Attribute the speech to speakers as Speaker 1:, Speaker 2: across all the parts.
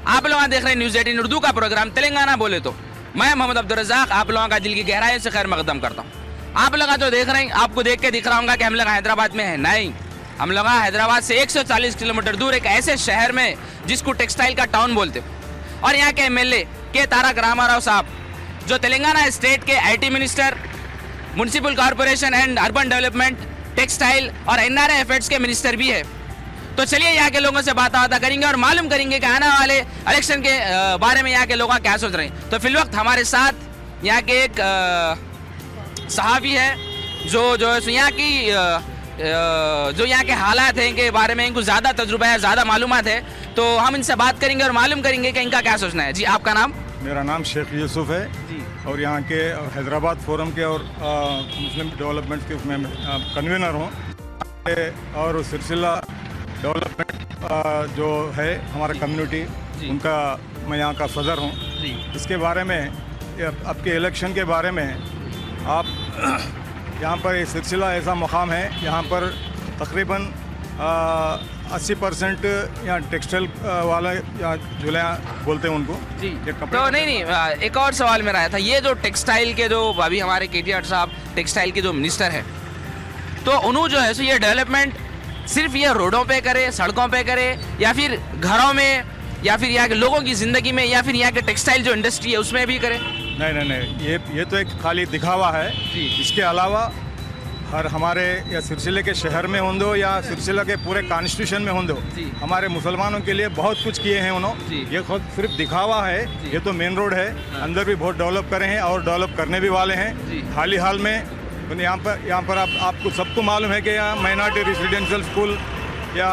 Speaker 1: आप लोग देख रहे हैं न्यूज़ 18 उर्दू का प्रोग्राम तेलंगाना बोले तो। मैं मोहम्मद अब्दुल रज़ाक आप लोगों का दिल की गहराई से खैर मकदम करता हूँ। आप लोग जो देख रहे हैं, आपको देख के दिख रहा होगा कि हम लोग हैदराबाद में हैं। नहीं, हम लोग हैदराबाद से 140 किलोमीटर दूर एक ऐसे शहर में जिसको टेक्सटाइल का टाउन बोलते, और यहाँ के एमएलए के तारक रामाराव साहब, जो तेलंगाना स्टेट के IT minister, municipal corporation and urban development, textile और एनआरआई अफेयर्स के मिनिस्टर भी है। तो चलिए यहाँ के लोगों से बात करेंगे और मालूम करेंगे कि आने वाले इलेक्शन के बारे में यहाँ के लोग क्या सोच रहे हैं। तो फिल वक्त हमारे साथ यहाँ के एक सहाफ़ी है जो यहाँ के हालात हैं के बारे में इनको ज़्यादा तजुर्बा है, ज़्यादा मालूमात है। तो हम इनसे बात करेंगे और मालूम करेंगे कि इनका क्या सोचना है। जी, आपका नाम?
Speaker 2: मेरा नाम शेख यूसुफ है जी, और यहाँ के हैदराबाद फोरम के और मुस्लिम डेवलपमेंट के उसमें कन्वीनर हूँ। और सिलसिला डेवलपमेंट जो है हमारा कम्युनिटी, उनका मैं यहाँ का सदर हूँ। इसके बारे में, आपके इलेक्शन के बारे में, आप यहाँ पर ये सिलसिला ऐसा मुकाम है, यहाँ पर तकरीबन 80% यहाँ टेक्सटाइल वाला या जुले बोलते हैं उनको जी।
Speaker 1: तो नहीं, एक और सवाल मेरा आया था, ये जो टेक्सटाइल के जो अभी हमारे केटीआर साहब टेक्सटाइल के जो मिनिस्टर है, तो उन्होंने जो है सो ये डेवलपमेंट सिर्फ ये रोडों पे करे, सड़कों पे करे, या फिर घरों में, या फिर यहाँ के लोगों की ज़िंदगी में, या फिर यहाँ के टेक्सटाइल जो इंडस्ट्री है उसमें भी करे?
Speaker 2: नहीं, ये तो एक खाली दिखावा है जी। इसके अलावा हर हमारे या सिलसिले के शहर में हों दो या सिलसिला के पूरे कॉन्स्टिट्यूशन में हों दो, हमारे मुसलमानों के लिए बहुत कुछ किए हैं उन्होंने। ये खुद सिर्फ दिखावा है। ये तो मेन रोड है, अंदर भी बहुत डेवलप करे हैं और डेवलप करने भी वाले हैं। हाल में यहाँ पर आपको सबको मालूम है कि यहाँ माइनॉरिटी रेजिडेंशियल स्कूल या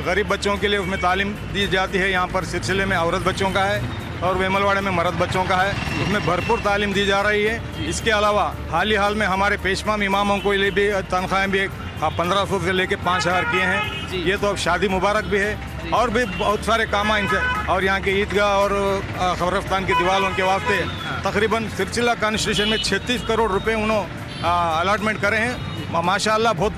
Speaker 2: गरीब बच्चों के लिए उसमें तालीम दी जाती है। यहाँ पर सिलसिले में औरत बच्चों का है और वेमलवाड़े में मर्द बच्चों का है, उसमें भरपूर तालीम दी जा रही है। इसके अलावा हाल में हमारे पेशवाम इमामों को लिए भी तनख्वाहें भी 1500 से लेके 5000 किए हैं। ये तो अब शादी मुबारक भी है और भी बहुत सारे काम इनसे। और यहाँ के ईदगाह और खबरस्तान की दीवारों के वास्ते तकरीबन सिलसिला कॉन्स्टिट्यूशन में 36 करोड़ रुपए उन्होंने अलॉटमेंट करे हैं। माशाल्लाह बहुत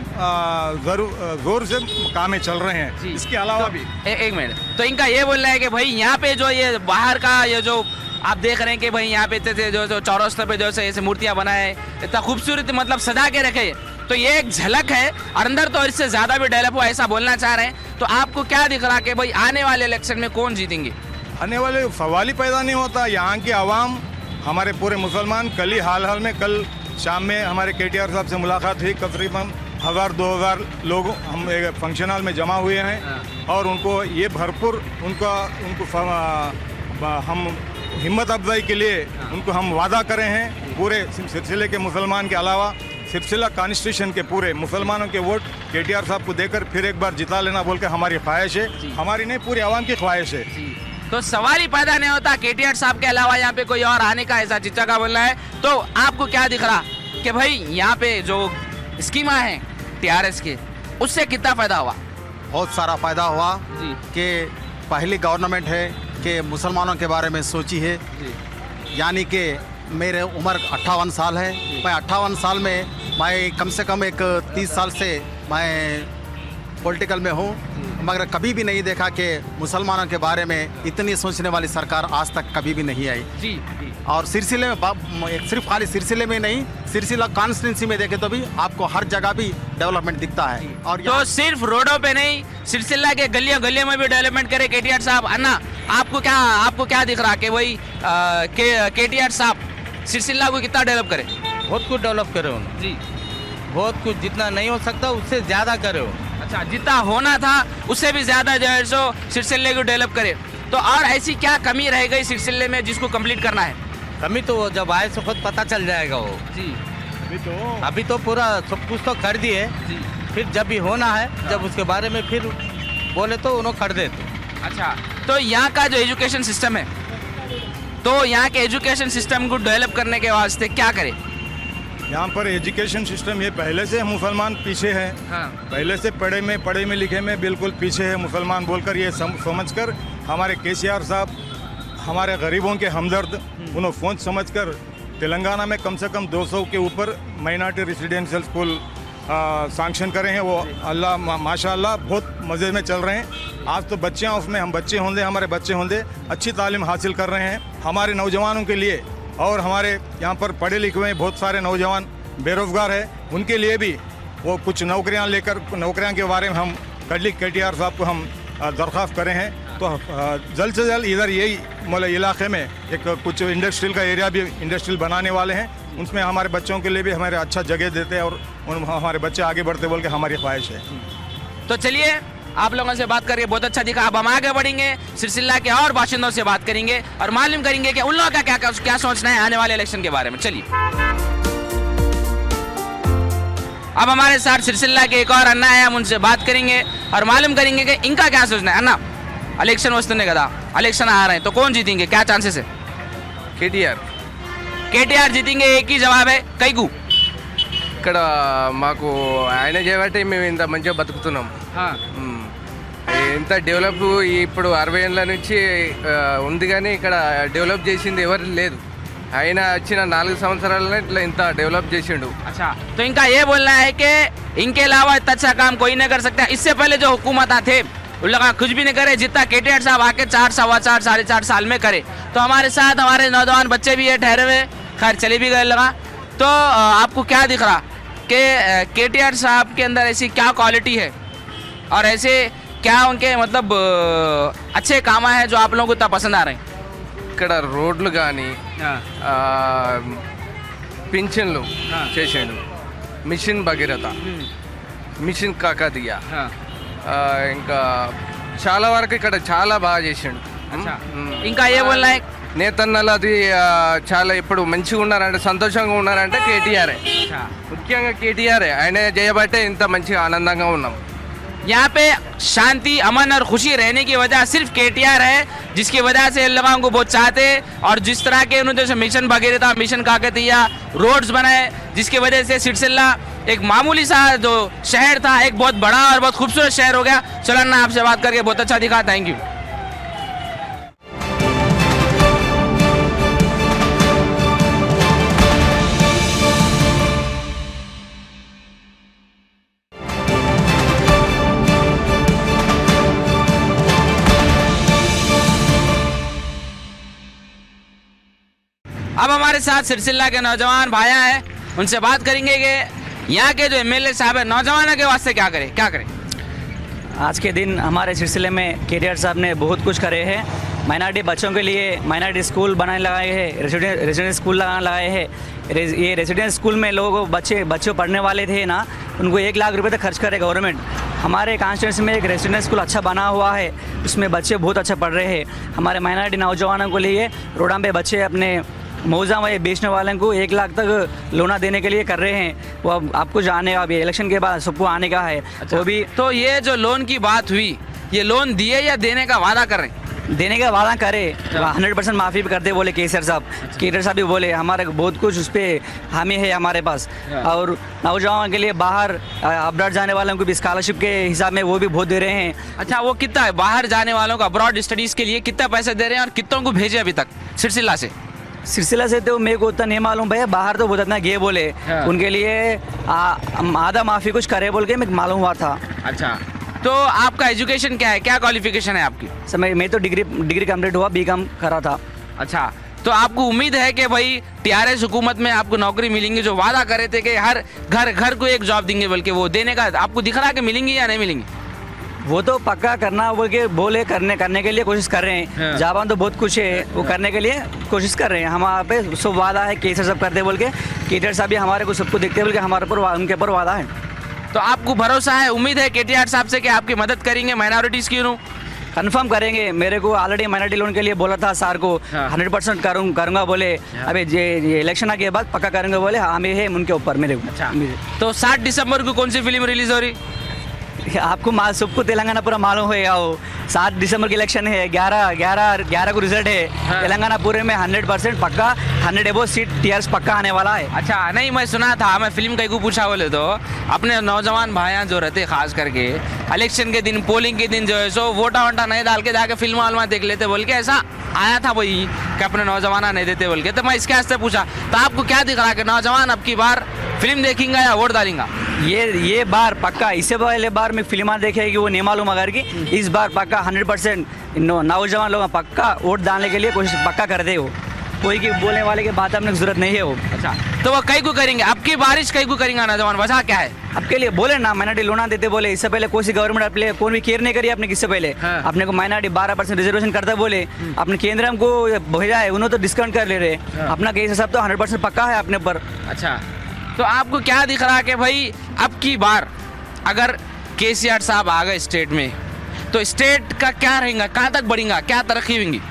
Speaker 2: जोर से कामें चल रहे हैं। इसके अलावा भी
Speaker 1: एक मिनट, तो इनका ये बोलना है कि भाई यहाँ पे जो ये बाहर का ये जो आप देख रहे हैं कि भाई यहाँ पे जो चौरास्ते पे जो ऐसे मूर्तियाँ बनाए, इतना खूबसूरत मतलब सजा के रखे, तो ये एक झलक है और अंदर तो इससे ज़्यादा भी डेवलप हो, ऐसा बोलना चाह रहे हैं। तो आपको क्या दिख रहा कि भाई आने वाले इलेक्शन में कौन जीतेंगे?
Speaker 2: आने वाले सवाल ही पैदा नहीं होता। यहाँ की आवाम, हमारे पूरे मुसलमान, कल ही हाल में कल शाम में हमारे केटीआर साहब से मुलाकात हुई। तकरीबन 1000-2000 लोग हम एक फंक्शन हॉल में जमा हुए हैं और उनको ये भरपूर उनको हम हिम्मत अफजाई के लिए उनको हम वादा करे हैं। पूरे सिलसिले के मुसलमान के अलावा सिलसिला कॉन्स्टिट्यूशन के पूरे मुसलमानों के वोट केटीआर साहब को देकर फिर एक बार जिता लेना बोल के हमारी ख्वाहिश है। हमारी नहीं, पूरी आवाम की ख्वाहिश है।
Speaker 1: तो सवाल ही पैदा नहीं होता केटीआर साहब के अलावा यहाँ पे कोई और आने का, ऐसा चिच्चा का बोलना है। तो आपको क्या दिख रहा कि भाई यहाँ पे जो स्कीमा है टीआरएस के, उससे कितना फायदा हुआ?
Speaker 3: बहुत सारा फायदा हुआ कि पहली गवर्नमेंट है कि मुसलमानों के बारे में सोची है। यानी कि मेरे उम्र 58 साल है। मैं 58 साल में मैं कम से कम एक 30 साल से मैं पॉलिटिकल में हूँ, मगर कभी भी नहीं देखा कि मुसलमानों के बारे में इतनी सोचने वाली सरकार आज तक कभी भी नहीं आई जी। और सिलसिले में सिर्फ खाली सिलसिले में नहीं, सिलसिला कॉन्स्टिट्यूंसी में देखे तो भी आपको हर जगह भी डेवलपमेंट दिखता है। और
Speaker 1: तो सिर्फ रोडों पे नहीं, सिलसिला के गलियों गलियों में भी डेवलपमेंट करे केटीआर साहब। अन्ना, आपको क्या दिख रहा कि वही केटीआर साहब सिलसिला को कितना डेवलप करे?
Speaker 4: बहुत कुछ डेवलप करे उन्होंने जी, बहुत कुछ, जितना नहीं हो सकता उससे ज़्यादा करे हो।
Speaker 1: अच्छा, जितना होना था उससे भी ज़्यादा जो है सो सिलसिले को डेवलप करे। तो और ऐसी क्या कमी रह गई सिलसिले में जिसको कंप्लीट करना है?
Speaker 4: कमी तो जब आए तो खुद पता चल जाएगा वो जी। अभी तो पूरा सब कुछ तो कर दिए जी, फिर जब भी होना है, जब उसके बारे में फिर बोले तो उन्होंने कर देते।
Speaker 1: अच्छा, तो यहाँ का जो एजुकेशन सिस्टम है, तो यहाँ के एजुकेशन सिस्टम को डेवलप करने के वास्ते क्या करे?
Speaker 2: यहाँ पर एजुकेशन सिस्टम ये पहले से मुसलमान पीछे है। पहले से पढ़े में लिखे में बिल्कुल पीछे है मुसलमान बोलकर ये समझकर हमारे केसीआर साहब हमारे गरीबों के हमदर्द उन्होंने फ़ोन समझकर तेलंगाना में कम से कम 200 के ऊपर माइनॉरिटी रेजिडेंशियल स्कूल सैंक्शन करे हैं वो अल्लाह माशाल्लाह बहुत मज़े में चल रहे हैं। आज तो बच्चियाँ उसमें हम बच्चे होंगे, हमारे बच्चे होंगे अच्छी तालीम हासिल कर रहे हैं। हमारे नौजवानों के लिए और हमारे यहाँ पर पढ़े लिखे हुए बहुत सारे नौजवान बेरोज़गार हैं, उनके लिए भी वो कुछ नौकरियाँ के बारे में हम KTR साहब को हम दरख्वास्त करें हैं। तो जल्द से जल्द इधर यही मतलब इलाके में एक कुछ इंडस्ट्रियल का एरिया भी इंडस्ट्रियल बनाने वाले हैं, उसमें हमारे बच्चों के लिए भी हमारे अच्छा जगह देते हैं और हमारे बच्चे आगे बढ़ते बोल के हमारी ख्वाहिश है।
Speaker 1: तो चलिए आप लोगों से बात करके बहुत अच्छा दिखा। अब हम आगे बढ़ेंगे, सिरसिल्ला के और बाशिंदों से बात करेंगे और मालूम करेंगे कि उन लोगों का क्या सोचना है आने वाले इलेक्शन के बारे में। चलिए अब हमारे साथ सिरसिल्ला के एक और अन्ना है, हम उनसे बात करेंगे और मालूम करेंगे कि इनका क्या सोचना है। अन्ना, इलेक्शन वस्तुने कदा इलेक्शन आ रहे हैं तो कौन जीतेंगे, क्या चांसेस है? केटीआर जीतेंगे, एक ही जवाब है। कैगू
Speaker 5: ఇక్కడ మాకు ఆయన చేయబట్టి మేము ఇంత మంచిగా బతుకుతున్నాం. ఇంత డెవలప్ ఇప్పుడు 60 ఏళ్ళ నుంచి ఉంది కానీ ఇక్కడ డెవలప్ చేసింది ఎవరు లేదు. ఆయన వచ్చిన 4 సంవత్సరాలనే ఇట్లా ఇంత డెవలప్ చేసిండు.
Speaker 1: अच्छा, तो इनका ये बोलना है कि इनके अलावा इतना अच्छा काम कोई नहीं कर सकता। इससे पहले जो हुकूमत थे उन लोग कुछ भी नहीं करे, जितना KTR साहब आके 4, 4.25, 4.5 साल में करे। तो हमारे साथ हमारे नौजवान बच्चे भी है ठहरे हुए, खैर चले भी गए लगा। तो आपको क्या दिख रहा कि KTR साहब के अंदर ऐसी क्या क्वालिटी है और ऐसे क्या उनके मतलब अच्छे काम है जो आप लोगों को इतना पसंद आ रहे हैं?
Speaker 5: ఇక్కడ రోడ్లు కానీ పింఛన్లు చేసాడు, మిషన్ భగీరథ, మిషన్ కాకతీయ, ఇంకా చాలా వరకు ఇక్కడ చాలా బాగా చేసాడు.
Speaker 1: ఇంకా ఏ बोलना है
Speaker 5: నేతన్నలు అది చాలా ఇప్పుడు మంచిగా ఉన్నారంటే సంతోషంగా ఉన్నారంటే కేటీఆర్, ముఖ్యంగా కేటీఆర్ ఆయన చేయబట్టే ఇంత మంచిగా ఆనందంగా ఉన్నాం.
Speaker 1: यहाँ पे शांति, अमन और खुशी रहने की वजह सिर्फ KTR है, जिसकी वजह से इन लोगों को बहुत चाहते। और जिस तरह के उन्होंने जैसे mission Bhagirath, mission Kakatiya, roads बनाए, जिसकी वजह से सिरसिल्ला एक मामूली सा जो शहर था एक बहुत बड़ा और बहुत खूबसूरत शहर हो गया। चलो ना, आपसे बात करके बहुत अच्छा दिखा, थैंक यू। अब हमारे साथ सिरसिल्ला के नौजवान भाइयां हैं, उनसे बात करेंगे कि यहाँ के जो MLA साहब है नौजवानों के वास्ते क्या करें।
Speaker 6: आज के दिन हमारे सिलसिले में KTR साहब ने बहुत कुछ करे हैं। माइनॉरिटी बच्चों के लिए माइनॉरिटी स्कूल बनाने लगाए हैं, रेजिडेंस स्कूल लगाए हैं। ये रेजिडेंस स्कूल में लोगों बच्चे पढ़ने वाले थे ना, उनको 1 लाख रुपए तक खर्च करे गवर्नमेंट। हमारे कॉन्स्टिट्यूंसी में एक रेजिडेंस स्कूल अच्छा बना हुआ है, उसमें बच्चे बहुत अच्छा पढ़ रहे हैं। हमारे माइनॉरिटी नौजवानों के लिए रोडों पे बच्चे अपने मौजा में बेचने वाले को 1 लाख तक लोना देने के लिए कर रहे हैं। वो अब आपको जाने का, अभी इलेक्शन के बाद सबको आने का है।
Speaker 1: अच्छा,
Speaker 6: वो भी
Speaker 1: तो ये जो लोन की बात हुई, ये लोन दिए या देने का वादा कर रहे हैं?
Speaker 6: देने का वादा करे, 100% माफ़ी भी करते बोले KTR साहब। KTR साहब भी बोले हमारे बहुत कुछ उस पर हामी है हमारे पास। और नौजवानों के लिए बाहर अब्रॉड जाने वालों को भी स्कॉलरशिप के हिसाब में वो भी बहुत दे रहे हैं।
Speaker 1: अच्छा, वो कितना है बाहर जाने वालों को अब्रॉड स्टडीज़ के लिए कितना पैसे दे रहे हैं और कितनों को भेजे अभी तक सिरसिल्ला से?
Speaker 6: सिलसिला से तो मेरे को उतना नहीं मालूम भैया, बाहर तो बहुत इतना गे बोले उनके लिए आधा माफ़ी कुछ करे बोल के मैं मालूम हुआ था।
Speaker 1: अच्छा, तो आपका एजुकेशन क्या है, क्या क्वालिफिकेशन है आपकी?
Speaker 6: समय मैं तो डिग्री कंप्लीट हुआ, BCom करा था।
Speaker 1: अच्छा, तो आपको उम्मीद है कि भाई TRS हुकूमत में आपको नौकरी मिलेंगी? जो वादा करे थे कि हर घर को एक जॉब देंगे बल्कि वो देने का आपको दिख रहा है कि मिलेंगी या नहीं मिलेंगी?
Speaker 6: वो तो पक्का करना बोल के बोले करने के लिए कोशिश कर रहे हैं। जापान तो बहुत कुछ है, वो करने के लिए कोशिश कर रहे हैं। हमारे पे सब वादा है, KTR सब करते बोल के, KTR साहब भी हमारे को सबको देखते बोल के हमारे पर उनके ऊपर वादा है।
Speaker 1: तो आपको भरोसा है, उम्मीद है KTR साहब से कि आपकी मदद करेंगे माइनॉरिटीज़ की?
Speaker 6: कंफर्म करेंगे। मेरे को ऑलरेडी माइनॉरिटी लोन के लिए बोला था सर को, 100% करूँगा बोले। अभी ये इलेक्शन के बाद पक्का करेंगे बोले, हमें है उनके ऊपर मेरे को।
Speaker 1: अच्छा, तो 7 दिसंबर को कौन सी फिल्म रिलीज हो रही?
Speaker 6: आपको सबको तेलंगाना पूरा मालूम होगा। वो 7 दिसंबर की इलेक्शन है, 11 को रिजल्ट है। तेलंगाना पूरे में 100% पक्का 100 एबो सीट TRS पक्का आने वाला है।
Speaker 1: अच्छा, नहीं मैं सुना था, मैं फिल्म कहीं को पूछा बोले तो अपने नौजवान भाइयाँ जो रहते खास करके इलेक्शन के दिन, पोलिंग के दिन जो है सो वोटा नहीं डाल के जाके फिल्म वालमा देख लेते बोल के ऐसा आया था वही कि अपने नौजवान नहीं देते बोल के। तो मैं इसके वास्ते पूछा, तो आपको क्या दिख रहा है कि नौजवान अब की बार फिल्म देखेंगे या वोट डालेंगे?
Speaker 6: ये बार पक्का, इससे पहले बार में फिल्म देखे कि वो नहीं मालूम अगर की इस बार पक्का 100% नौजवान लोग पक्का वोट डालने के लिए कोशिश पक्का कर दे। वो कोई की बोलने वाले की बात अपने जरूरत नहीं है वो।
Speaker 1: अच्छा, तो वो कई को करेंगे, अब की बारिश कई को करेंगे नौजवान, वजह क्या है?
Speaker 6: आपके लिए बोले ना माइनॉरिटी लोना देते बोले, इससे पहले कोई सी गवर्नमेंट अपने कौन भी केयर नहीं करी अपने किससे पहले।
Speaker 1: हाँ।
Speaker 6: अपने को माइनॉरिटी 12% रिजर्वेशन करता बोले, अपने केंद्र हमको भेजा है, उन्होंने तो डिस्काउंट कर ले रहे। अपना केस सब तो 100% पक्का है अपने पर।
Speaker 1: अच्छा, तो आपको क्या दिख रहा है कि भाई अब की बार अगर केसीआर साहब आ गए स्टेट में तो स्टेट का क्या रहेगा, कहाँ तक बढ़ेगा, क्या तरक्की होंगी?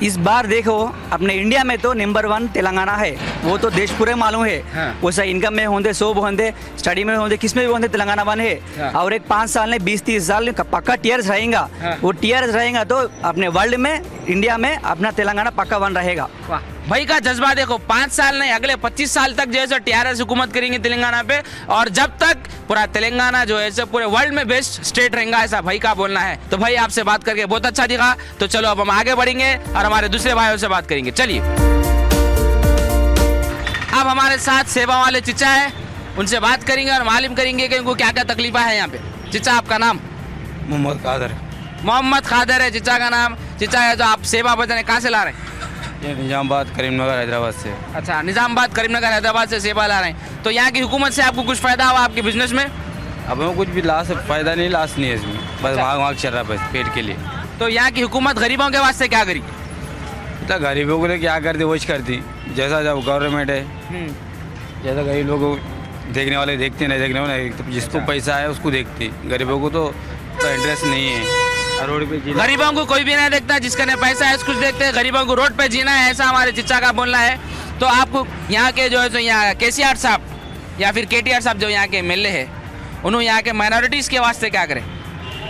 Speaker 6: इस बार देखो अपने इंडिया में तो नंबर 1 तेलंगाना है, वो तो देश पूरे मालूम है।
Speaker 1: हाँ।
Speaker 6: वो सही इनकम में होंगे, 100 होंगे, स्टडी में होंगे, किस में भी होंगे, तेलंगाना बन है।
Speaker 1: हाँ।
Speaker 6: और एक 5 साल में 20-30 साल में पक्का टीआरएस रहेगा।
Speaker 1: हाँ।
Speaker 6: वो टीआरएस रहेगा तो अपने वर्ल्ड में इंडिया में अपना तेलंगाना पक्का बन रहेगा।
Speaker 1: वाह भाई का जज्बा देखो, 5 साल नहीं अगले 25 साल तक जो है टीआरएस हुकूमत करेंगे तेलंगाना पे, और जब तक पूरा तेलंगाना जो है पूरे वर्ल्ड में बेस्ट स्टेट रहेगा, ऐसा भाई का बोलना है। तो भाई आपसे बात करके बहुत अच्छा दिखा, तो चलो अब हम आगे बढ़ेंगे और हमारे दूसरे भाइयों से बात करेंगे। चलिए, अब हमारे साथ सेवा वाले चिचा है, उनसे बात करेंगे और मालूम करेंगे कि उनको क्या क्या तकलीफा है यहाँ पे। चिचा आपका नाम?
Speaker 7: मोहम्मद कादर।
Speaker 1: मोहम्मद खादर है चिचा का नाम। चिचा है जो आप सेवा बजाने कहाँ से ला रहे हैं?
Speaker 7: ये निजामाबाद करीमनगर हैदराबाद से।
Speaker 1: अच्छा, निजामाबाद करीमनगर हैदराबाद से सेवा ला रहे हैं। तो यहाँ की हुकूमत से आपको कुछ फायदा हुआ आपके बिजनेस में?
Speaker 7: अब हमें कुछ भी फ़ायदा नहीं, लाश नहीं है इसमें, बस भाग भाग चल रहा है बस पेट के लिए।
Speaker 1: तो यहाँ की हुकूमत गरीबों के वास्ते क्या करी?
Speaker 7: मतलब गरीबों के लिए क्या करती वही करती, जैसा जब गवर्नमेंट है जैसा गरीब लोगों को देखने वाले देखते, नहीं देखने वाले तो जिसको पैसा है उसको देखती, गरीबों को तो इंटरेस्ट नहीं है। रोड पे जीना,
Speaker 1: गरीबों को कोई भी नहीं देखता, जिसका ने पैसा है कुछ देखते हैं, गरीबों को रोड पे जीना है, ऐसा हमारे चिच्चा का बोलना है। तो आपको यहाँ के जो है यहाँ केसीआर साहब या फिर केटीआर साहब जो यहाँ के एमएलए है, उन्होंने यहाँ के माइनॉरिटीज़ के वास्ते क्या करें?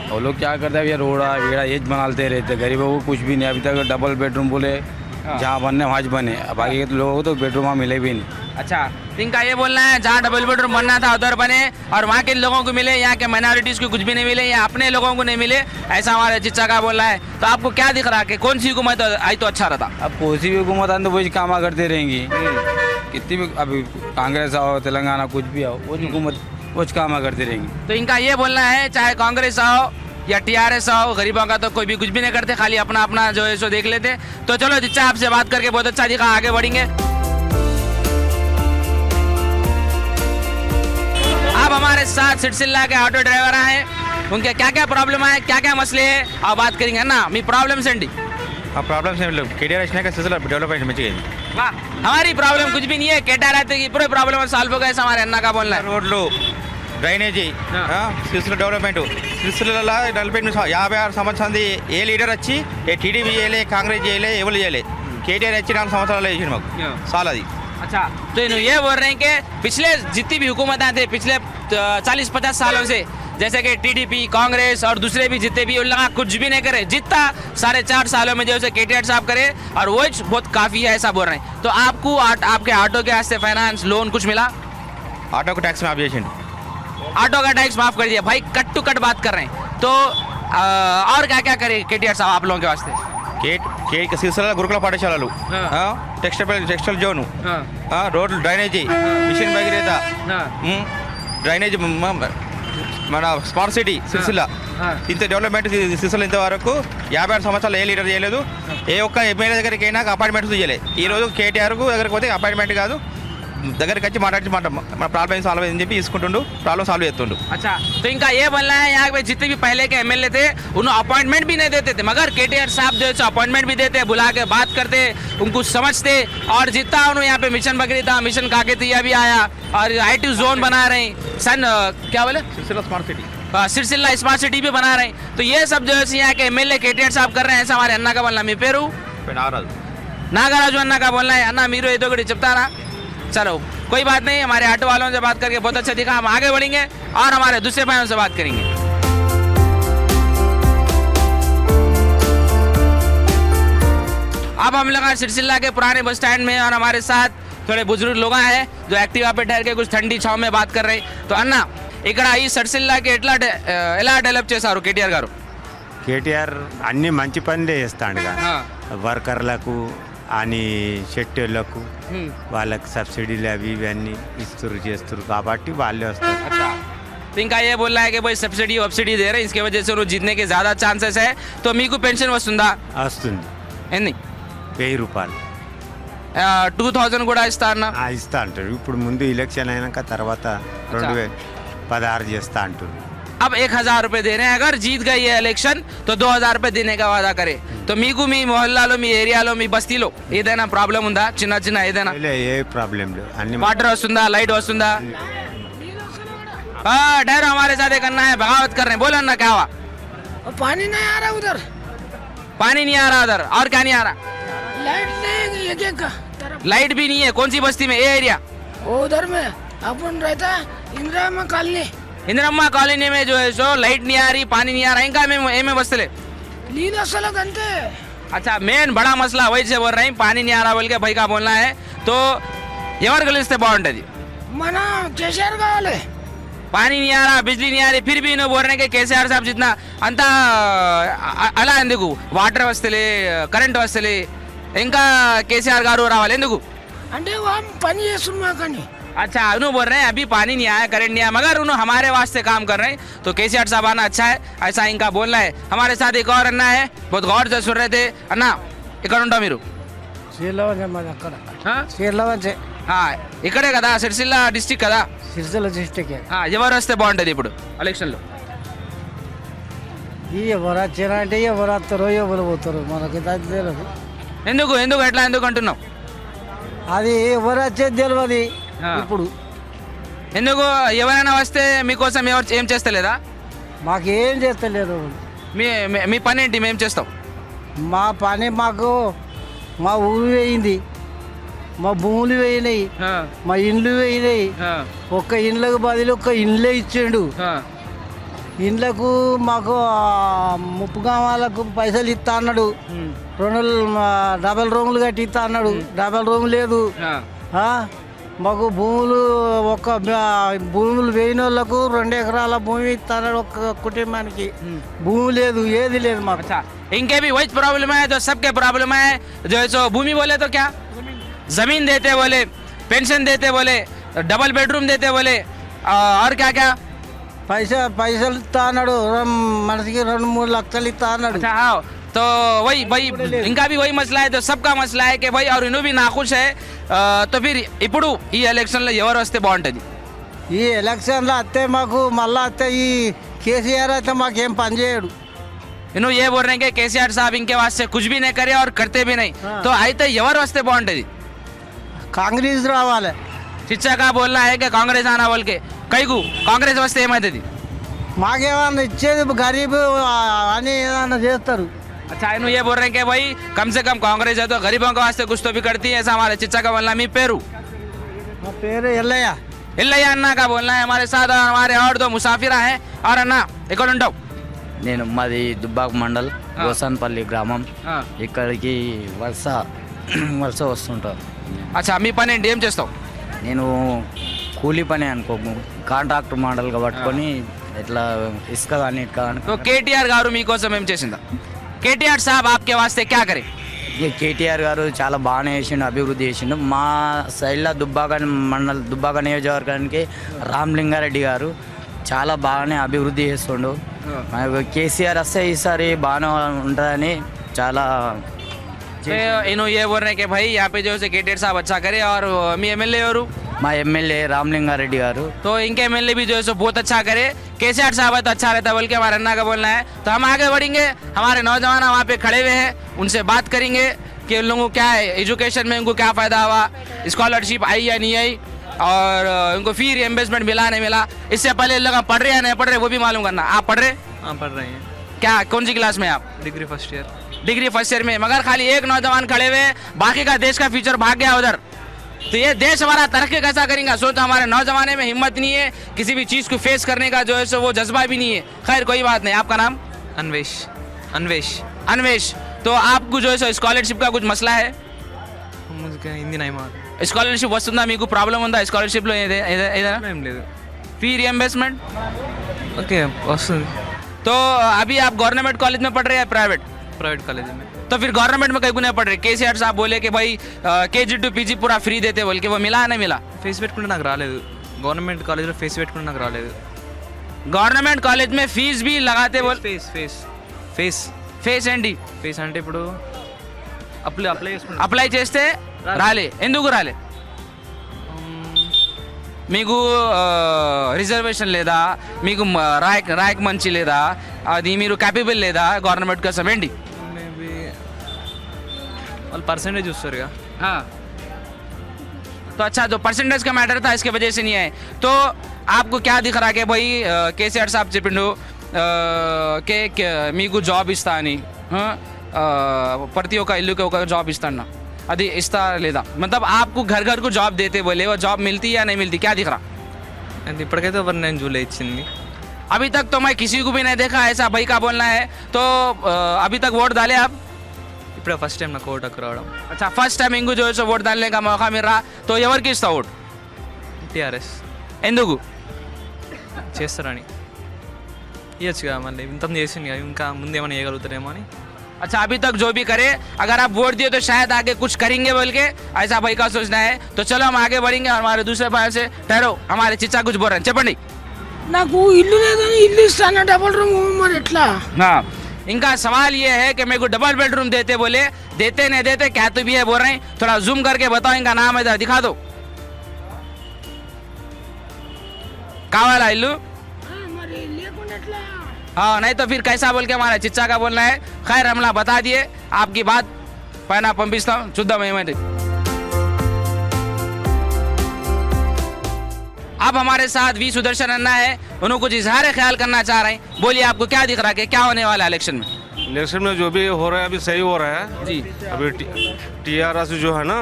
Speaker 7: वो लोग क्या करते हैं, ये रोड़ा वेड़ा ये बनाते रहते, गरीबों को कुछ भी नहीं। अभी तक डबल बेडरूम बोले जहाँ बनने वहाँ बने, अब आगे के लोगों को तो बेडरूम वहाँ मिले भी नहीं।
Speaker 1: अच्छा, इनका ये बोलना है जहाँ डबल बेडरूम बनना था उधर बने और वहाँ के लोगों को मिले, यहाँ के माइनॉरिटीज़ को कुछ भी नहीं मिले, या अपने लोगों को नहीं मिले, ऐसा हमारे चिच्चा का बोलना है। तो आपको क्या दिख रहा है कि कौन सी हुकूमत आई तो अच्छा रहता?
Speaker 7: अब कोई सी भी हुकूमत आए तो वही काम करते रहेंगी, कितनी भी अभी कांग्रेस आओ तेलंगाना कुछ भी आओ, वो हुकूमत वो काम करती रहेंगी।
Speaker 1: तो इनका ये बोलना है चाहे कांग्रेस आओ या टीआरएस आओ, गरीबों का तो कोई भी कुछ भी नहीं करते, खाली अपना अपना जो है सो देख लेते। तो चलो चिच्चा, आपसे बात करके बहुत अच्छा दिखा, आगे बढ़ेंगे। अब हमारे साथ सिरसिल्ला के ऑटो ड्राइवर हैं, उनके क्या क्या प्रॉब्लम है, क्या क्या मसले है, और बात करेंगे ना। मी प्रॉब्लम्स अंडी
Speaker 8: ప్రాబ్లమ్స్ ఏం లేవు కేటీఆర్ వచ్చినాక సిరిసిల్ల డెవలప్మెంట్ మంచిగా అయింది
Speaker 1: वाह, हमारी प्रॉब्लम कुछ भी नहीं है, केटा रहते कि पूरे प्रॉब्लम सॉल्व हो गए, हमारे अन्ना का बोलना है।
Speaker 8: రోడ్లు drainage Sircilla development Sircilla development 56 సంవత్సరాలు ఏ లీడర్ వచ్చి ఏ టీడీపీ చేయలే, కాంగ్రెస్ చేయలే, ఎవరు చేయలే, కేటీఆర్ వచ్చి 4 సంవత్సరాలు వేసిండు మాకు చాలా అది।
Speaker 1: अच्छा, तो इन्होंने ये बोल रहे हैं कि पिछले जितनी भी हुकूमतें थे पिछले 40-50 सालों से, जैसे कि टीडीपी, कांग्रेस और दूसरे भी जितने भी, उन लोग कुछ भी नहीं करे, जितना 4.5 सालों में जो है केटीआर साहब करे और वो बहुत काफ़ी है, ऐसा बोल रहे हैं। तो आपको आपके ऑटो के वास्ते फाइनेंस लोन कुछ मिला?
Speaker 8: ఆటోకు ట్యాక్స్ మాఫ్ చేసిండు,
Speaker 1: ऑटो का टैक्स माफ कर दिया। भाई कट टू कट बात कर रहे हैं, तो और क्या क्या करे केटीआर साहब आप लोगों के वास्ते?
Speaker 8: సిరిసిల్ల గురుకుల పాఠశాలలు, టెక్స్టైల్ జోను, రోడ్లు, డ్రైనేజీ, మిషన్ భగీరథ, డ్రైనేజీ, మన స్మార్ట్ సిటీ సిరిసిల్ల, ఇంత డెవలప్మెంట్ సిరిసిల్ల ఇంతవరకు 56 సంవత్సరాలు ఏ లీడర్ చేయలేదు, ఏ ఒక్క ఎమ్మెల్యే దగ్గరికి అయినా అపాయింట్మెంట్స్ చేయలేదు। ఈరోజు కేటీఆర్కు దగ్గరికి పోతే అపాయింట్మెంట్ కాదు, దగ్గరికి వచ్చి మాట్లాడి మన ప్రాబ్లమ్ సాల్వ్ అని చెప్పి తీసుకుంటుండు, ప్రాబ్లమ్ సాల్వ్ చేస్తుండు।
Speaker 1: अच्छा, तो इनका ये बोलना है यहाँ पे जितने भी पहले के एमएलए थे उन्हें अपॉइंटमेंट भी नहीं देते थे, मगर केटीआर साहब जो है अपॉइंटमेंट भी देते, बुला के बात करते, उनको समझते, और जितना उन्होंने यहाँ पे मिशन बकरी था, मिशन काकतिया भी आया, और IT जोन बना रहे हैं, सन क्या बोले
Speaker 8: Sircilla smart city,
Speaker 1: Sircilla smart city भी बना रहे हैं। तो ये सब जो है यहाँ के एमएलए केटीआर साहब कर रहे हैं, ऐसा हमारे अन्ना का बोलना। मी पेरू नागराजू अन्ना का बोलना है। अन्ना मीरो ये तो गड़ी चिपता चलो कोई बात नहीं, हमारे ऑटो वालों से बात करके बहुत अच्छा दिखा, हम आगे बढ़ेंगे और हमारे दूसरे भाइयों से बात करेंगे। अब हम लोग सिरसिल्ला के पुराने बस स्टैंड में, और हमारे साथ थोड़े बुजुर्ग लोग हैं जो एक्टिवा पे ठहर के कुछ ठंडी छाव में बात कर रहे हैं। तो अन्ना, ఇక్కడ ఈ సిరిసిల్లాకి ఎలా డెవలప్ చేశారు కేటీఆర్ గారు?
Speaker 9: కేటీఆర్ అన్ని మంచి పనులే చేస్తాడుగా, వర్కర్లకు అని షెట్టోళ్ళకు వాళ్ళకి సబ్సిడీలు అవి ఇవన్నీ ఇస్తారు చేస్తారు కాబట్టి వాళ్ళే వస్తారు.
Speaker 1: अच्छा तो इनका ये बोल रहा है कि भाई सब्सिडी वब्सिडी दे रहे हैं, इसके वजह से वो जीतने के ज़्यादा चांसेस है. तो మీకు పెన్షన్ వస్తుందా?
Speaker 9: వస్తుంది.
Speaker 1: ఎన్ని?
Speaker 9: 1000 రూపాయలు
Speaker 1: 2000 కూడా ఇస్తా అన్న?
Speaker 9: ఇస్తా అంటారు. ఇప్పుడు ముందు ఎలక్షన్ అయినాక తర్వాత 2016 చేస్తా అంటారు.
Speaker 1: अब 1000 रुपये दे रहे हैं. अगर जीत गई ये इलेक्शन तो 2000 रुपये देने का वादा करे. तो మీకు మీ మొహల్లాలో మీ ఏరియాలో మీ బస్తీలో ఏదైనా ప్రాబ్లం ఉందా? చిన్న చిన్న ఏదైనా?
Speaker 9: ఏ ప్రాబ్లం లేదు. అన్ని
Speaker 1: वाटर वस्तुंदा, लाइट वस्तुंदा? हाँ ठहरो, हमारे साथ करना है, बगावत कर रहे हैं. बोलो ना क्या हुआ?
Speaker 10: पानी नहीं आ रहा उधर.
Speaker 1: पानी नहीं आ रहा उधर. और क्या नहीं आ रहा?
Speaker 10: लाइट नहीं है क्या तरफ.
Speaker 1: लाइट भी नहीं है. कौन सी बस्ती में? ये एरिया
Speaker 10: उधर में अपन रहता है इंदिरा कॉलोनी.
Speaker 1: इंदिरम्मा कॉलोनी में जो है सो लाइट नहीं आ रही, पानी नहीं आ रहा. इनका में बस्तले
Speaker 10: लीन असल गंते.
Speaker 1: अच्छा मेन बड़ा मसला वही से बोल रहे हैं, पानी नहीं आ रहा बोल के भाई का बोलना है. तो ఎవరు గెలిస్తే బాగుంటది?
Speaker 10: మన కేసీఆర్ కావాలి.
Speaker 1: पानी नहीं आ रहा, बिजली नहीं आ रही, फिर भी इन्हों बोल रहे हैं कि केसीआर साहब जितना अंता అలా ఎందుకు? వాటర్ వస్తలే, కరెంట్ వస్తలే, ఇంకా కేसीआर గారు రావాలి ఎందుకు?
Speaker 10: అంటే పని చేస్తున్నా కానీ.
Speaker 1: अच्छा उन्होंने बोल रहे हैं अभी पानी नहीं आया, करंट नहीं आया, मगर उन्होंने हमारे वास्ते काम कर रहे हैं. तो केसीआर साहब आना अच्छा है, ऐसा इनका बोलना है. हमारे साथ एक और अन्ना है, बहुत गौर से सुन रहे थे. अन्ना ఇక్కడ ఉంటా మీరు? ఇక్కడే కదా, సిరిసిల్ల డిస్టిక్ కదా?
Speaker 10: సిరిసిల్ల డిస్టిక్.
Speaker 1: ఎవరు వస్తే బాగుంటుంది ఇప్పుడు ఎలక్షన్లో?
Speaker 10: ఎవరు వచ్చారా అంటే ఎవరు వస్తారో ఎవరు పోతారో మనకి తెలియదు.
Speaker 1: ఎందుకు ఎందుకు ఎట్లా ఎందుకు అంటున్నావు?
Speaker 10: అది ఎవరు వచ్చేది తెలియదు ఇప్పుడు.
Speaker 1: ఎందుకు? ఎవరైనా వస్తే మీకోసం ఎవరు ఏం చేస్తలేదా?
Speaker 10: మాకేం చేస్తలేరు.
Speaker 1: మీ పని ఏంటి? మేము చేస్తాం.
Speaker 10: మా పని మాకు మా ఊరు వేయింది, మా భూములు వేయినాయి, మా ఇండ్లు వేయినాయి. ఒక్క ఇండ్లకు బదులు ఒక్క ఇండ్లే ఇచ్చిండు. ఇండ్లకు మాకు ముప్పుగా వాళ్ళకు పైసలు ఇస్తా అన్నాడు. 2 డబల్ రూములు కట్టి ఇస్తా అన్నాడు. డబల్ రూమ్ లేదు. మాకు భూములు భూములు వేయిన వాళ్ళకు 2 ఎకరాల భూమి ఇస్తా అన్నాడు ఒక్క కుటుంబానికి. భూమి లేదు, ఏది లేదు మాకు.
Speaker 1: इनके भी वही प्रॉब्लम है जो सबके प्रॉब्लम है. जो है सो भूमि बोले तो क्या, जमीन देते बोले, पेंशन देते बोले, डबल बेडरूम देते बोले, और क्या क्या
Speaker 10: పైసలు ఇస్తా అన్నాడు. మనకి 2-3 లక్షలు ఇస్తా అన్నాడు.
Speaker 1: हाँ तो वही भाई इनका भी वही मसला है, तो सबका मसला है कि भाई और इन्हों भी नाखुश है. तो फिर ఇప్పుడు ఈ ఎలక్షన్లో ఎవరు వస్తే బాగుంటుంది?
Speaker 10: ఈ ఎలక్షన్లో వస్తే మాకు మళ్ళీ వస్తే ఈ కేసీఆర్ అయితే మాకేం పని చేయడు.
Speaker 1: इन्हों ये बोल रहे हैं कि केसीआर साहब इनके वास्ते कुछ भी नहीं करे और करते भी नहीं. तो అయితే ఎవరు వస్తే బాగుంటుంది?
Speaker 10: కాంగ్రెస్ రావాలి.
Speaker 1: शिक्षा का बोलना है कि कांग्रेस आना बोल के. कई को कांग्रेस వస్తే ఏమవుతుంది?
Speaker 10: మాకేమన్నా ఇచ్చేది గరీబ్ అని ఏదన్నా చేస్తారు.
Speaker 1: अच्छा इन्हों ये बोल रहे हैं कि भाई कम से कम कांग्रेस है तो गरीबों के वास्ते कुछ तो भी करती है. ऐसा हमारे चिच्चा का बोलना. मी पेरू
Speaker 10: ఎల్లయ్య
Speaker 1: ఎల్లయ్య अन्ना का बोलना है. हमारे साथ हमारे और 2 मुसाफिर हैं. और अन्ना ఇక్కడ ఉంటావు?
Speaker 6: నేను మాది దుబ్బాక మండల్ గోసాన్పల్లి గ్రామం. ఇక్కడికి వలస వస్తుంటాను.
Speaker 1: అచ్చా మీ పని ఏంటి? ఏం చేస్తావు?
Speaker 6: నేను కూలీ పని అనుకో, కాంట్రాక్టర్ మోడల్గా పట్టుకొని ఇట్లా ఇసుక కానీ ఇటుక కానీ.
Speaker 1: तो केटीआर గారు మీకోసం ఏం చేసిందా? केटीआर साहब आपके वास्ते क्या करे?
Speaker 6: కేటీఆర్ గారు చాలా బాగానే చేసిండు, అభివృద్ధి చేసిండు. మా సైడ్లో దుబ్బాక నియోజకవర్గానికి రామలింగారెడ్డి గారు చాలా బాగానే అభివృద్ధి చేస్తుండు. కేసీఆర్ వస్తే ఈసారి బాగానే ఉంటుందని చాలా.
Speaker 1: इन्हों ये बोल रहे हैं कि भाई यहाँ पे जो है केटीआर साहब अच्छा करे. और मी एमएलए और
Speaker 6: మా ఎమ్మెల్యే రామలింగారెడ్డి గారు,
Speaker 1: तो इनके एमएलए भी जो है सो बहुत अच्छा करे. केसीआर साहब है तो अच्छा रहता बोल के हमारे अन्ना का बोलना है. तो हम आगे बढ़ेंगे. हमारे नौजवान वहाँ पे खड़े हुए हैं, उनसे बात करेंगे कि उन लोगों को क्या है, एजुकेशन में उनको क्या फ़ायदा हुआ, स्कॉलरशिप आई या नहीं आई, और उनको फी रिएम्बर्समेंट मिला नहीं मिला. इससे पहले लोग पढ़ रहे हैं नहीं पढ़ रहे वो भी मालूम करना. आप पढ़ रहे?
Speaker 11: हाँ पढ़ रहे हैं.
Speaker 1: क्या कौन सी क्लास में आप?
Speaker 11: डिग्री फर्स्ट ईयर
Speaker 1: में. मगर खाली एक नौजवान खड़े हुए, बाकी का देश का फ्यूचर भाग गया उधर. तो ये देश हमारा तरक्की कैसा करेगा? सोचो हमारे नौजवाने में हिम्मत नहीं है, किसी भी चीज़ को फेस करने का जो है सो वो जज्बा भी नहीं है. खैर कोई बात नहीं. आपका नाम? अनवेश. तो आपको जो है सो स्कॉलरशिप का कुछ मसला है?
Speaker 11: मुझे हिंदी नहीं मालूम.
Speaker 1: स्कॉलरशिप వస్తుందా మీకు? ప్రాబ్లం ఉందా స్కాలర్షిప్లో? ఏదైనా
Speaker 11: ఏం లేదు.
Speaker 1: फी रिएम्बर्समेंट
Speaker 11: ओके वస్తుంది.
Speaker 1: तो अभी आप गवर्नमेंट कॉलेज में पढ़ रहे हैं प्राइवेट
Speaker 11: कॉलेज में?
Speaker 1: तो फिर गवर्नमेंट में कहीं गुने पड़ रहे। केसीआर साहब बोले कि भाई KG to PG पूरा फ्री देते बोल के, वो मिला नहीं मिला?
Speaker 11: ఫేస్ పెట్టుకుంటే నాకు రాలేదు. గవర్నమెంట్ కాలేజ్లో ఫేస్ పెట్టుకుంటే నాకు రాలేదు.
Speaker 1: गवर्नमेंट कॉलेज में फीस भी लगाते बोल?
Speaker 11: ఫేస్ ఫేస్ ఫేస్
Speaker 1: ఫేస్ ఏంటి?
Speaker 11: ఫేస్ అంటే ఇప్పుడు
Speaker 1: అప్లై చేస్తే రాలే, ఎందుకు రాలే? మీకు రిజర్వేషన్ లేదా, మీకు ర్యాంక్ మంచి లేదా, అది మీరు క్యాపబుల్ లేదా గవర్నమెంట్ కోసం ఏంటి?
Speaker 11: మేబీ వాళ్ళు పర్సెంటేజ్ చూస్తారు కదా.
Speaker 1: हाँ तो अच्छा, जो परसेंटेज का मैटर था इसके वजह से नहीं है, तो आपको क्या दिख रहा है कि भाई केसीआर साहब చెప్పిండు के మీకు జాబ్ ఇస్తా అని, ప్రతి ఒక్క ఇల్లుకి ఒక జాబ్ ఇస్తాను, అది ఇస్తా లేదా? मतलब आपको घर घर को जॉब देते बोले, वो जॉब मिलती या नहीं मिलती, क्या दिख रहा?
Speaker 11: ఇప్పటికైతే ఎవరు నేను జూలై ఇచ్చింది.
Speaker 1: अभी तक तो मैं किसी को भी नहीं देखा ऐसा भाई का बोलना है. तो अभी तक वोट डाले आप?
Speaker 11: ఇప్పుడు ఫస్ట్ టైం నాకు ఓటు హక్కు రావడం.
Speaker 1: अच्छा, फर्स्ट टाइम इनको जो है सो वोट डालने का मौका मिल रहा, तो ఎవరికి ఇస్తా वोट?
Speaker 11: టీఆర్ఎస్.
Speaker 1: ఎందుకు?
Speaker 11: చేస్తారని ఇవ్వచ్చుగా, మళ్ళీ ఇంత చేసింది కదా, ఇంకా ముందు ఏమైనా చేయగలుగుతారేమో అని.
Speaker 1: अच्छा, अभी तक जो भी करे, अगर आप वोट दिए तो शायद आगे कुछ करेंगे बोल के ऐसा भाई का सोचना है. तो चलो हम आगे बढ़ेंगे और हमारे दूसरे भाई से. ठहरो, हमारे चिच्चा कुछ बोल रहे हैं, చెప్పండి.
Speaker 12: నాకు ఇల్లు లేదని ఇల్లు ఇస్తాను, డబుల్ రూమ్ మరి ఎట్లా?
Speaker 1: हाँ, इनका सवाल ये है कि मेरे को डबल बेडरूम देते बोले, देते नहीं देते, क्या तो भी है बोल रहे हैं. थोड़ा जूम करके बताओ, इनका नाम है, दिखा दो. कावाला इल्लू? हाँ, नहीं तो फिर कैसा बोल के हमारा चिच्चा का बोलना है. खैर, हमला बता दिए आपकी बात, पैना पंपिस्ता हूँ शुद्ध में. अब हमारे साथ वी सुदर्शन अन्ना है, उन्होंने कुछ इजहार ख्याल करना चाह रहे हैं. बोलिए, आपको क्या दिख रहा है कि क्या होने वाला है इलेक्शन में?
Speaker 13: इलेक्शन में जो भी हो रहा है अभी सही हो रहा है
Speaker 1: जी.
Speaker 13: अभी TRS जो है ना,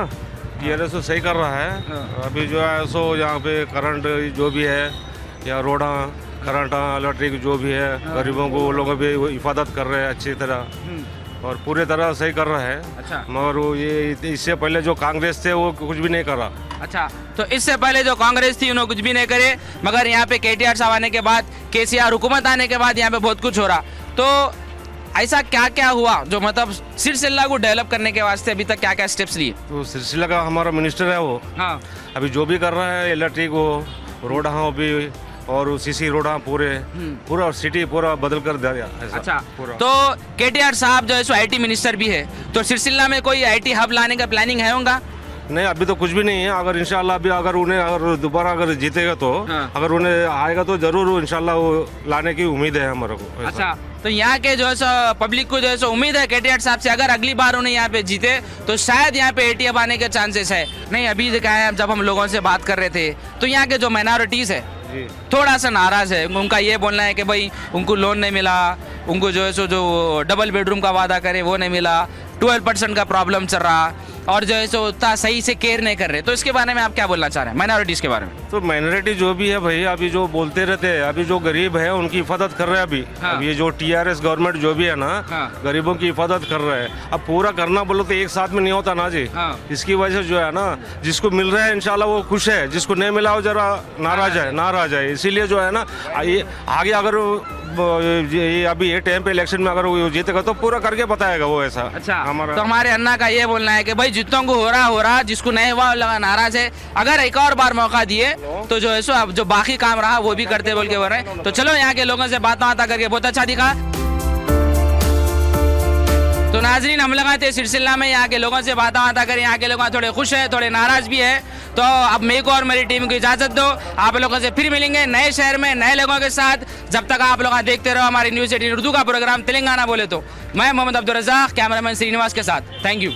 Speaker 13: TRS तो सही कर रहा है. अभी जो है सो यहाँ पे करंट जो भी है, या रोडा करंट इलेक्ट्रिक जो भी है, गरीबों को वो लोग भी हिफाजत कर रहे हैं अच्छी तरह और पूरे तरह सही कर रहा है.
Speaker 1: अच्छा.
Speaker 13: मगर वो ये इससे पहले जो कांग्रेस थे वो कुछ भी नहीं करा.
Speaker 1: अच्छा, तो इससे पहले जो कांग्रेस थी उन्होंने कुछ भी नहीं करे, मगर यहाँ पे KTR साहब आने के बाद, KCR हुकूमत आने के बाद यहाँ पे बहुत कुछ हो रहा. तो ऐसा क्या क्या हुआ जो मतलब सिरसिल्ला को डेवलप करने के वास्ते अभी तक क्या क्या स्टेप्स लिए?
Speaker 13: तो सिलसिला का हमारा मिनिस्टर है वो.
Speaker 1: हाँ.
Speaker 13: अभी जो भी कर रहा है, इलेक्ट्रिक हो, रोड हाँ भी, और CC रोड पूरा सिटी पूरा बदल कर दिया.
Speaker 1: अच्छा, तो KTR साहब जो है सो IT मिनिस्टर भी है, तो सिरसिल्ला में कोई IT हब लाने का प्लानिंग है होगा?
Speaker 13: नहीं, अभी तो कुछ भी नहीं है. अगर इंशाल्लाह अभी अगर उन्हें अगर दोबारा अगर जीतेगा तो अगर उन्हें आएगा तो जरूर इंशाल्लाह वो लाने की उम्मीद है हमारे को.
Speaker 1: अच्छा, तो यहाँ के जो है सो पब्लिक को जो है सो उम्मीद है KTR साहब से, अगर अगली बार उन्हें यहाँ पे जीते तो शायद यहाँ पे AT हब आने के चांसेस है. नहीं, अभी क्या है, जब हम लोगों से बात कर रहे थे तो यहाँ के जो माइनॉरिटीज़ है थोड़ा सा नाराज़ है. उनका ये बोलना है कि भाई उनको लोन नहीं मिला, उनको जो है सो जो डबल बेडरूम का वादा करे वो नहीं मिला, 12% का प्रॉब्लम चल रहा, और जो है सो उतना सही से केयर नहीं कर रहे. तो इसके बारे में आप क्या बोलना चाह रहे हैं माइनॉरिटीज़ के बारे में?
Speaker 13: तो माइनॉरिटी जो भी है भाई, अभी जो बोलते रहते हैं, अभी जो गरीब है उनकी हिफाजत कर रहे हैं. अभी ये जो TRS गवर्नमेंट जो भी है ना, गरीबों की हिफाजत कर रहे हैं. अब पूरा करना बोलो तो एक साथ में नहीं होता ना जी. इसकी वजह से जो है ना, जिसको मिल रहा है इंशाल्लाह वो खुश है, जिसको नहीं मिला वो जरा नाराज है. इसीलिए जो है ना, आगे अगर ये अभी ये टाइम पे इलेक्शन में अगर वो जीतेगा तो पूरा करके बताएगा वो. ऐसा
Speaker 1: अच्छा,
Speaker 13: हमारा
Speaker 1: तो हमारे अन्ना का ये बोलना है कि भाई जितनों को हो रहा, जिसको नहीं हुआ लगा नाराज है. अगर एक और बार मौका दिए तो जो है सो अब जो बाकी काम रहा वो भी करते बोल के बोल रहे हैं. तो चलो यहाँ के लोगों से बातें करके बहुत अच्छा दिखा. तो नाजरीन, हम लगाते सिलसिला में यहाँ के लोगों से बातें करें. यहाँ के लोग थोड़े खुश है, थोड़े नाराज भी है. तो अब मेरे को और मेरी टीम को इजाज़त दो. आप लोगों से फिर मिलेंगे नए शहर में नए लोगों के साथ. जब तक आप लोग देखते रहो हमारी न्यूज़ 18 उर्दू का प्रोग्राम तेलंगाना बोले तो. मैं मोहम्मद अब्दुल रज़ाक, कैमरामैन श्रीनिवास के साथ. Thank you.